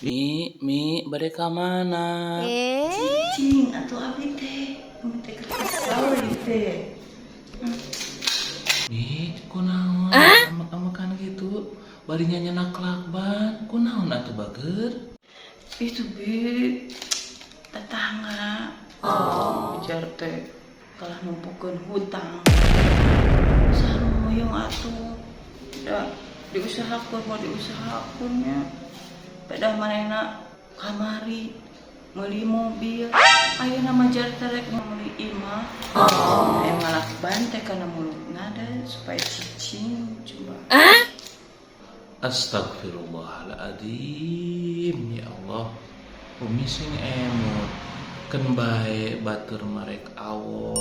Mi, bade ka mana? Cing atau abdi teh kesal teh. Mi, kunaon? Amak-amakan gitu. Barinya nyenak lakban. Kunaon atuh bager? Itu bi tetangga. Bicar teh kalah numpukeun hutang. Saroyong atuh. Da diusahakeun mau diusahakeunnya. Pada manehna kamari meuli mobil. Ayeuna mah jar terek meuli imah. Aya ngalakban teh kana mulutna da supaya cicing coba. Astagfirullahaladzim. Ya Allah. Umi sing emot. Ken bae batur marek awon.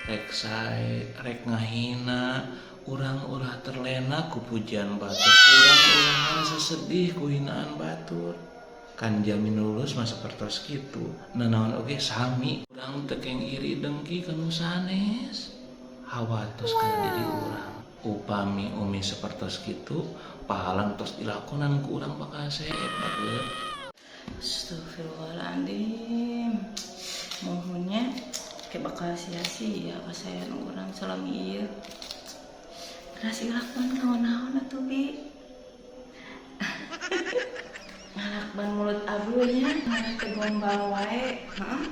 Rek sae, rek ngahina. Urang ulah terlena ku pujian batur. Urang rasa sedih ku hinaan batur. Kan jamin lulus masa pertos kitu. Nanaon oge sami. Urang tekeng iri dengki kanu sanes. Hawatos kana diri urang. Upami umi sepertos kitu, pahalang tos dilakonan ku urang bakal seep batur. Astagfirullahaladzim. Mohonnya kayak bakal sia-sia pasayan orang salami ieu. Kasih lakban naon-naon atuh bi. Ngalakban mulut abeunya, teh gombal wae, heeh.